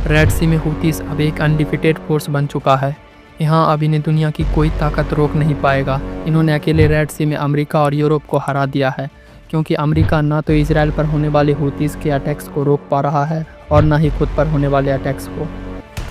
Red सी में Houthis अब एक अनडिफिटेड फोर्स बन चुका है। यहाँ अब इन्हें दुनिया की कोई ताकत रोक नहीं पाएगा। इन्होंने अकेले रेड सी में अमेरिका और यूरोप को हरा दिया है, क्योंकि अमेरिका ना तो इसराइल पर होने वाले हूतीस के अटैक्स को रोक पा रहा है और ना ही खुद पर होने वाले अटैक्स को।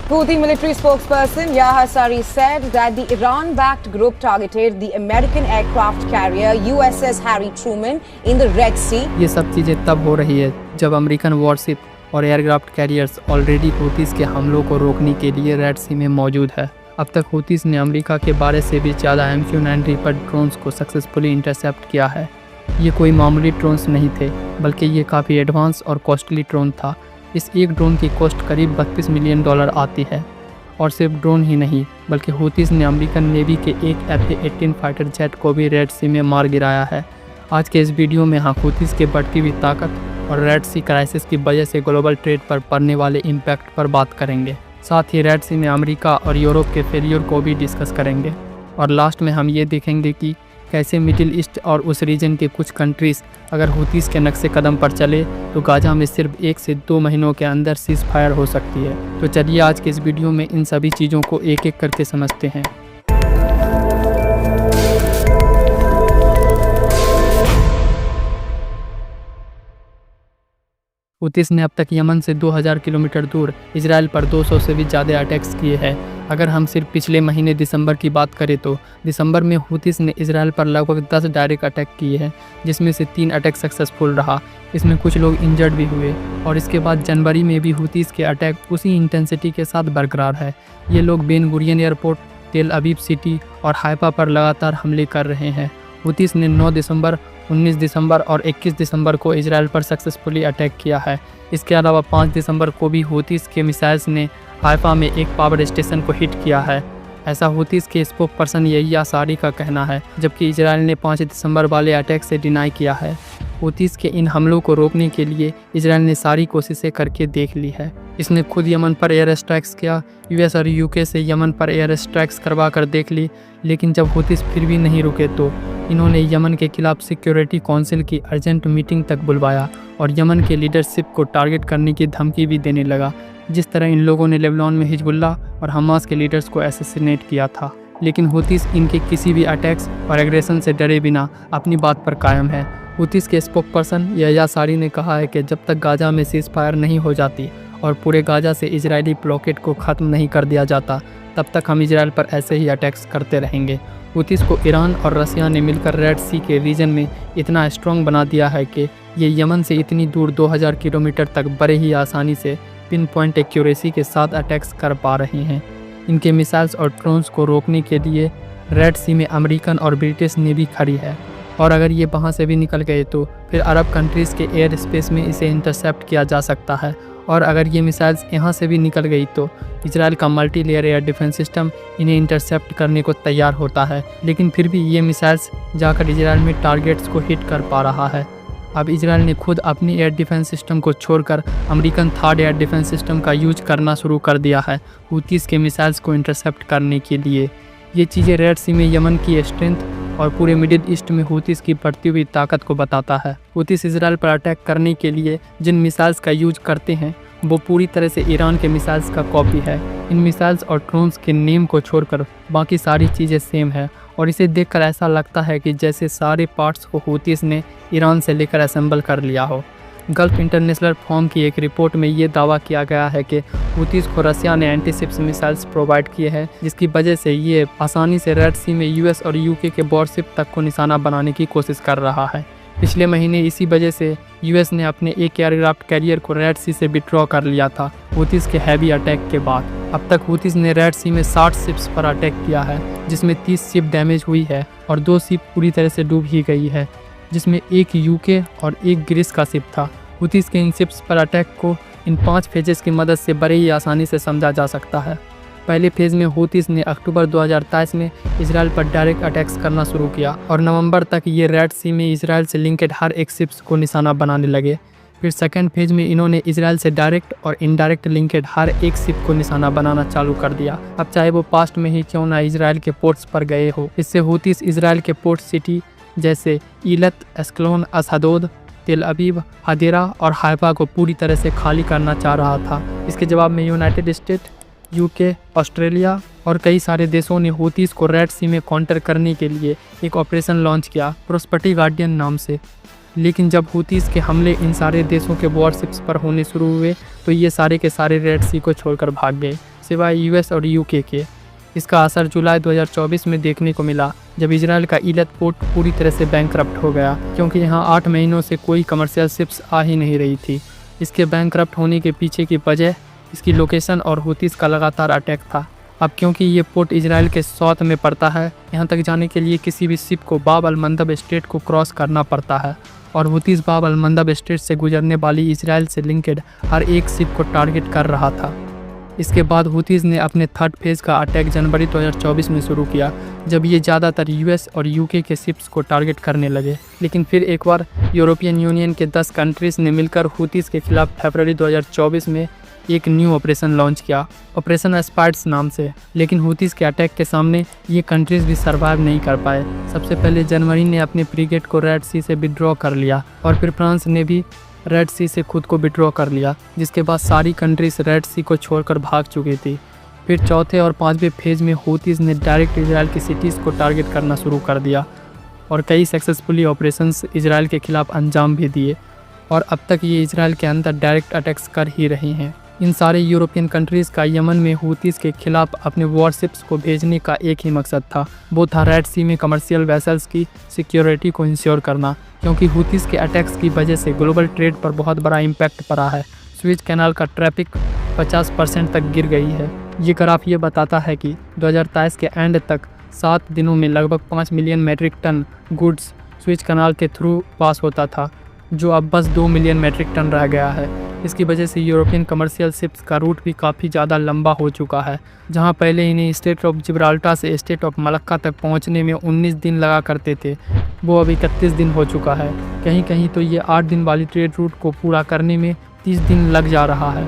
Houthi military spokesperson Yahya Sari said that the Iran-backed group targeted the American aircraft carrier USS Harry Truman in the Red Sea. ये सब चीज़ें तब हो रही है जब अमेरिकन वॉरशिप और एयरक्राफ्ट कैरियर्स ऑलरेडी हूतीस के हमलों को रोकने के लिए रेड सी में मौजूद है। अब तक हूतीस ने अमेरिका के 12 से भी ज़्यादा MQ-9 रीपर ड्रोन्स को सक्सेसफुली इंटरसेप्ट किया है। ये कोई मामूली ड्रोन्स नहीं थे, बल्कि ये काफ़ी एडवांस और कॉस्टली ड्रोन था। इस एक ड्रोन की कॉस्ट करीब $32 मिलियन आती है। और सिर्फ ड्रोन ही नहीं, बल्कि हूतीस ने अमेरिकन नेवी के एक F-18 फाइटर जेट को भी रेड सी में मार गिराया है। आज के इस वीडियो में हम हूतीस की बढ़ती हुई ताकत और रेड सी क्राइसिस की वजह से ग्लोबल ट्रेड पर पड़ने वाले इम्पैक्ट पर बात करेंगे। साथ ही रेड सी में अमेरिका और यूरोप के फेलियर को भी डिस्कस करेंगे। और लास्ट में हम ये देखेंगे कि कैसे मिडिल ईस्ट और उस रीजन के कुछ कंट्रीज़ अगर हूतीस के नक्शे कदम पर चले तो गाजा में सिर्फ 1 से 2 महीनों के अंदर सीज़ फायर हो सकती है। तो चलिए आज के इस वीडियो में इन सभी चीज़ों को एक एक करके समझते हैं। हूतीस ने अब तक यमन से 2000 किलोमीटर दूर इजराइल पर 200 से भी ज़्यादा अटैक्स किए हैं। अगर हम सिर्फ पिछले महीने दिसंबर की बात करें तो दिसंबर में हूतीस ने इजराइल पर लगभग 10 डायरेक्ट अटैक किए हैं, जिसमें से 3 अटैक सक्सेसफुल रहा। इसमें कुछ लोग इंजर्ड भी हुए। और इसके बाद जनवरी में भी हूतीस के अटैक उसी इंटेंसिटी के साथ बरकरार है। ये लोग बेन गुरियन एयरपोर्ट, तेल अवीव सिटी और हाइफा पर लगातार हमले कर रहे हैं। हूतीस ने 9 दिसंबर, 19 दिसंबर और 21 दिसंबर को इजराइल पर सक्सेसफुली अटैक किया है। इसके अलावा 5 दिसंबर को भी हूतीस के मिसाइल्स ने हाइफा में एक पावर स्टेशन को हिट किया है। ऐसा हूतीस के स्पोक पर्सन यहिया सारी का कहना है, जबकि इजराइल ने 5 दिसंबर वाले अटैक से डिनाई किया है। हूतीस के इन हमलों को रोकने के लिए इजराइल ने सारी कोशिशें करके देख ली है। इसने खुद यमन पर एयर स्ट्राइक्स किया, US और UK से यमन पर एयर स्ट्राइक्स करवा कर देख ली, लेकिन जब हूतीस फिर भी नहीं रुके तो इन्होंने यमन के खिलाफ सिक्योरिटी काउंसिल की अर्जेंट मीटिंग तक बुलवाया और यमन के लीडरशिप को टारगेट करने की धमकी भी देने लगा, जिस तरह इन लोगों ने लेबनान में हिजबुल्लाह और हमास के लीडर्स को असैसिनेट किया था। लेकिन हूतीस इनके किसी भी अटैक्स और एग्रेशन से डरे बिना अपनी बात पर कायम है। हूतीस के स्पोक पर्सन यहिया सारी ने कहा है कि जब तक गाजा में सीज़ फायर नहीं हो जाती और पूरे गाजा से इजरायली ब्लॉकेड को ख़त्म नहीं कर दिया जाता, तब तक हम इजराइल पर ऐसे ही अटैक्स करते रहेंगे। हूतीस को ईरान और रसिया ने मिलकर रेड सी के रीजन में इतना स्ट्रॉन्ग बना दिया है कि ये यमन से इतनी दूर 2000 किलोमीटर तक बड़े ही आसानी से पिन पॉइंट एक्यूरेसी के साथ अटैक्स कर पा रहे हैं। इनके मिसाइल्स और ड्रोन्स को रोकने के लिए रेड सी में अमेरिकन और ब्रिटिश नेवी खड़ी है। और अगर ये वहाँ से भी निकल गए तो फिर अरब कंट्रीज़ के एयर स्पेस में इसे इंटरसेप्ट किया जा सकता है। और अगर ये मिसाइल्स यहाँ से भी निकल गई तो इजराइल का multi layer air defence system इन्हें इंटरसेप्ट करने को तैयार होता है। लेकिन फिर भी ये मिसाइल्स जाकर इजराइल में टारगेट्स को हिट कर पा रहा है। अब इजराइल ने खुद अपनी एयर डिफेंस सिस्टम को छोड़कर American third air defence system का यूज करना शुरू कर दिया है हूतीस के मिसाइल्स को इंटरसेप्ट करने के लिए। ये चीज़ें रेड सी में यमन की स्ट्रेंथ और पूरे मिडिल ईस्ट में हूतीस की बढ़ती हुई ताकत को बताता है। हूतीस इजराइल पर अटैक करने के लिए जिन मिसाइल्स का यूज करते हैं वो पूरी तरह से ईरान के मिसाइल्स का कॉपी है। इन मिसाइल्स और ड्रोन्स के नेम को छोड़कर बाकी सारी चीज़ें सेम है और इसे देखकर ऐसा लगता है कि जैसे सारे पार्ट्स को हूतीस ने ईरान से लेकर असेंबल कर लिया हो। गल्फ इंटरनेशनल फोरम की एक रिपोर्ट में ये दावा किया गया है कि हूतीस को रसिया ने एंटीशिप्स मिसाइल्स प्रोवाइड किए हैं, जिसकी वजह से ये आसानी से रेड सी में US और UK के वॉरशिप तक को निशाना बनाने की कोशिश कर रहा है। पिछले महीने इसी वजह से US ने अपने एक एयरक्राफ्ट कैरियर को रेड सी से विड्रॉ कर लिया था हूतीस के हैवी अटैक के बाद। अब तक हूतीस ने रेड सी में 60 शिप्स पर अटैक किया है, जिसमें 30 शिप डैमेज हुई है और 2 शिप पूरी तरह से डूब ही गई है, जिसमें एक UK और एक ग्रीस का शिप था। हूतीस के इन शिप्स पर अटैक को इन 5 फेजेस की मदद से बड़े ही आसानी से समझा जा सकता है। पहले फेज़ में हूतीस ने अक्टूबर 2023 में इजराइल पर डायरेक्ट अटैक्स करना शुरू किया और नवंबर तक ये रेड सी में इजराइल से लिंकेड हर एक शिप्स को निशाना बनाने लगे। फिर सेकेंड फेज में इन्होंने इजराइल से डायरेक्ट और इनडायरेक्ट लिंकेड हर एक शिप को निशाना बनाना चालू कर दिया। अब चाहे वो पास्ट में ही क्यों ना इजराइल के पोर्ट्स पर गए हो। इससे हूतीस इजराइल के पोर्ट सिटी जैसे ईलत, एस्कलोन, असहदोद, तेल अवीव, हदेरा और हाइफा को पूरी तरह से खाली करना चाह रहा था। इसके जवाब में यूनाइटेड स्टेट, यूके, ऑस्ट्रेलिया और कई सारे देशों ने हूतीस को रेड सी में काउंटर करने के लिए एक ऑपरेशन लॉन्च किया, प्रोस्पेरिटी गार्डियन नाम से। लेकिन जब हूतीस के हमले इन सारे देशों के वॉरशिप्स पर होने शुरू हुए तो ये सारे के सारे रेड सी को छोड़कर भाग गए, सिवाय यूएस और यूके के। इसका असर जुलाई 2024 में देखने को मिला, जब इजराइल का ईलत पोर्ट पूरी तरह से बैंकरप्ट हो गया, क्योंकि यहाँ 8 महीनों से कोई कमर्शियल शिप्स आ ही नहीं रही थी। इसके बैंकरप्ट होने के पीछे की वजह इसकी लोकेशन और हूतीस का लगातार अटैक था। अब क्योंकि ये पोर्ट इजराइल के साउथ में पड़ता है, यहाँ तक जाने के लिए किसी भी शिप को बाब अल मंदब स्ट्रेट को क्रॉस करना पड़ता है, और हूतीस बाब अल मंदब स्ट्रेट से गुजरने वाली इजराइल से लिंकेड हर एक शिप को टारगेट कर रहा था। इसके बाद हूतीस ने अपने थर्ड फेज़ का अटैक जनवरी 2024 में शुरू किया, जब ये ज़्यादातर यूएस और यूके के शिप्स को टारगेट करने लगे। लेकिन फिर एक बार यूरोपियन यूनियन के 10 कंट्रीज़ ने मिलकर हूतीस के खिलाफ फरवरी 2024 में एक न्यू ऑपरेशन लॉन्च किया, ऑपरेशन स्पाइड्स नाम से। लेकिन हूतीस के अटैक के सामने ये कंट्रीज़ भी सर्वाइव नहीं कर पाए। सबसे पहले जनवरी ने अपने फ्रीगेट को रेड सी से विड्रॉ कर लिया, और फिर फ्रांस ने भी रेड सी से खुद को विड्रॉ कर लिया, जिसके बाद सारी कंट्रीज रेड सी को छोड़कर भाग चुकी थी। फिर चौथे और पांचवें फेज़ में हूतीस ने डायरेक्ट इजराइल की सिटीज़ को टारगेट करना शुरू कर दिया, और कई सक्सेसफुली ऑपरेशंस इजराइल के खिलाफ अंजाम भी दिए, और अब तक ये इजराइल के अंदर डायरेक्ट अटैक्स कर ही रहे हैं। इन सारे यूरोपियन कंट्रीज़ का यमन में हूतीस के खिलाफ अपने वॉरशिप्स को भेजने का एक ही मकसद था, वो था रेड सी में कमर्शियल वेसल्स की सिक्योरिटी को इंश्योर करना, क्योंकि हूतीस के अटैक्स की वजह से ग्लोबल ट्रेड पर बहुत बड़ा इम्पैक्ट पड़ा है। स्विच कैनाल का ट्रैफिक 50% तक गिर गई है। ये ग्राफ ये बताता है कि 2023 के एंड तक 7 दिनों में लगभग 5 million metric tonne goods Suez canal के थ्रू पास होता था, जो अब बस 2 मिलियन मेट्रिक टन रह गया है। इसकी वजह से यूरोपियन कमर्शियल शिप्स का रूट भी काफ़ी ज़्यादा लंबा हो चुका है। जहां पहले इन्हें स्टेट ऑफ जिब्राल्टर से स्टेट ऑफ मलक्का तक पहुंचने में 19 दिन लगा करते थे, वो अब 31 दिन हो चुका है। कहीं कहीं तो ये 8 दिन वाली ट्रेड रूट को पूरा करने में 30 दिन लग जा रहा है,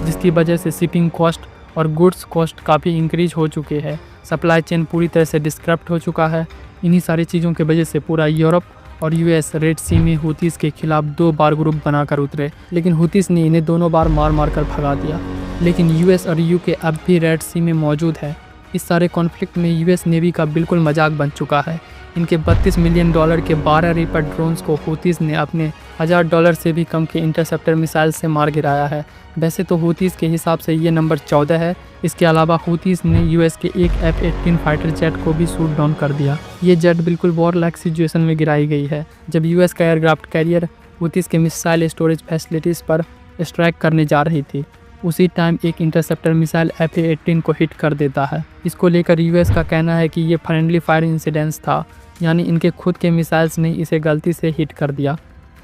जिसकी वजह से शिपिंग कॉस्ट और गुड्स कॉस्ट काफ़ी इंक्रीज हो चुके हैं। सप्लाई चेन पूरी तरह से डिस्क्रप्ट हो चुका है। इन्हीं सारी चीज़ों की वजह से पूरा यूरोप और यूएस रेड सी में हूतीस के खिलाफ 2 बार ग्रुप बनाकर उतरे, लेकिन हूतीस ने इन्हें दोनों बार मार मार कर भगा दिया। लेकिन यूएस और यूके अब भी रेड सी में मौजूद है। इस सारे कॉन्फ्लिक्ट में यूएस नेवी का बिल्कुल मजाक बन चुका है। इनके $32 मिलियन के 12 रीपर ड्रोन्स को हूतीस ने अपने $1000 से भी कम के इंटरसेप्टर मिसाइल से मार गिराया है। वैसे तो हूतीस के हिसाब से ये नंबर 14 है। इसके अलावा हूतीस ने यूएस के एक F-18 फाइटर जेट को भी शूट डाउन कर दिया। ये जेट बिल्कुल वॉर लाइक सिचुएशन में गिराई गई है। जब यूएस का एयरक्राफ्ट कैरियर हूतीस के मिसाइल स्टोरेज फैसिलिटीज़ पर स्ट्राइक करने जा रही थी, उसी टाइम एक इंटरसेप्टर मिसाइल F-18 को हिट कर देता है। इसको लेकर यूएस का कहना है कि ये फ्रेंडली फायर इंसिडेंस था, यानी इनके खुद के मिसाइल्स ने इसे गलती से हिट कर दिया।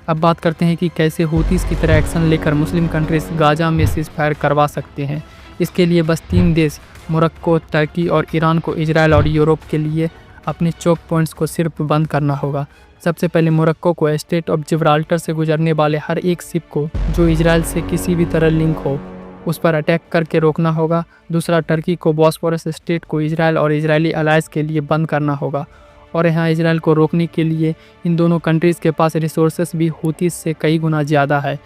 अब बात करते हैं कि कैसे हूतीस की तरह एक्शन लेकर मुस्लिम कंट्रीज गाजा में सीज फायर करवा सकते हैं। इसके लिए बस 3 देश मोरक्को, तुर्की और ईरान को इजराइल और यूरोप के लिए अपने चोक पॉइंट्स को सिर्फ बंद करना होगा। सबसे पहले मोरक्को को स्टेट ऑफ जिब्राल्टर से गुजरने वाले हर एक शिप को जो इजराइल से किसी भी तरह लिंक हो, उस पर अटैक करके रोकना होगा। दूसरा, टर्की को बॉस्फोरस स्टेट को इजराइल और इजरायली अलायंस के लिए बंद करना होगा। और यहाँ इजराइल को रोकने के लिए इन दोनों कंट्रीज़ के पास रिसोर्सेस भी हूतीस से कई गुना ज़्यादा है।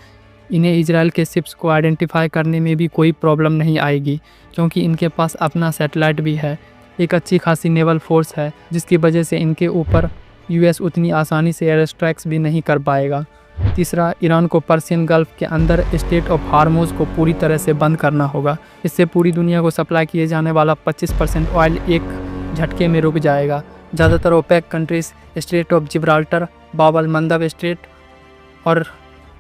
इन्हें इजराइल के शिप्स को आइडेंटिफाई करने में भी कोई प्रॉब्लम नहीं आएगी, क्योंकि इनके पास अपना सैटेलाइट भी है, एक अच्छी खासी नेवल फोर्स है, जिसकी वजह से इनके ऊपर यूएस उतनी आसानी से एयर स्ट्राइक्स भी नहीं कर पाएगा। तीसरा, ईरान को पर्शियन गल्फ के अंदर स्टेट ऑफ हार्मोज को पूरी तरह से बंद करना होगा। इससे पूरी दुनिया को सप्लाई किए जाने वाला 25% ऑयल एक झटके में रुक जाएगा। ज़्यादातर OPEC countries strait of Gibraltar, Bab el Mandeb strait और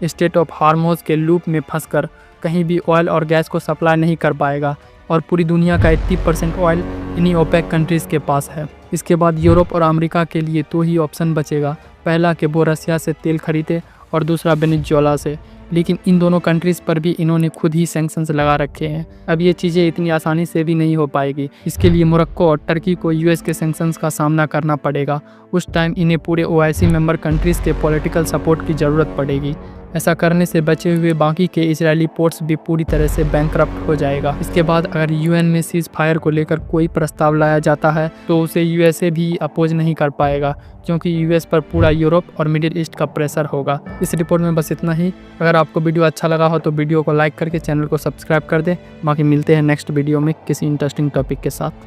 स्टेट ऑफ हार्मोज के लूप में फंसकर कहीं भी ऑयल और गैस को सप्लाई नहीं कर पाएगा, और पूरी दुनिया का 80% ऑयल इन्हीं ओपेक कंट्रीज़ के पास है। इसके बाद यूरोप और अमेरिका के लिए 2 ही ऑप्शन बचेगा, पहला कि वो रसिया से तेल खरीदे और दूसरा वेनेजुएला से। लेकिन इन दोनों कंट्रीज़ पर भी इन्होंने खुद ही सैंक्शंस लगा रखे हैं। अब ये चीज़ें इतनी आसानी से भी नहीं हो पाएगी। इसके लिए मोरक्को और टर्की को यूएस के सैंक्शंस का सामना करना पड़ेगा। उस टाइम इन्हें पूरे ओआईसी मेंबर कंट्रीज़ के पॉलिटिकल सपोर्ट की ज़रूरत पड़ेगी। ऐसा करने से बचे हुए बाकी के इजरायली पोर्ट्स भी पूरी तरह से बैंकरप्ट हो जाएगा। इसके बाद अगर यूएन में सीज फायर को लेकर कोई प्रस्ताव लाया जाता है तो उसे यूएसए भी अपोज नहीं कर पाएगा, क्योंकि यूएस पर पूरा यूरोप और मिडिल ईस्ट का प्रेशर होगा। इस रिपोर्ट में बस इतना ही। अगर आपको वीडियो अच्छा लगा हो तो वीडियो को लाइक करके चैनल को सब्सक्राइब कर दें। बाकी मिलते हैं नेक्स्ट वीडियो में किसी इंटरेस्टिंग टॉपिक के साथ।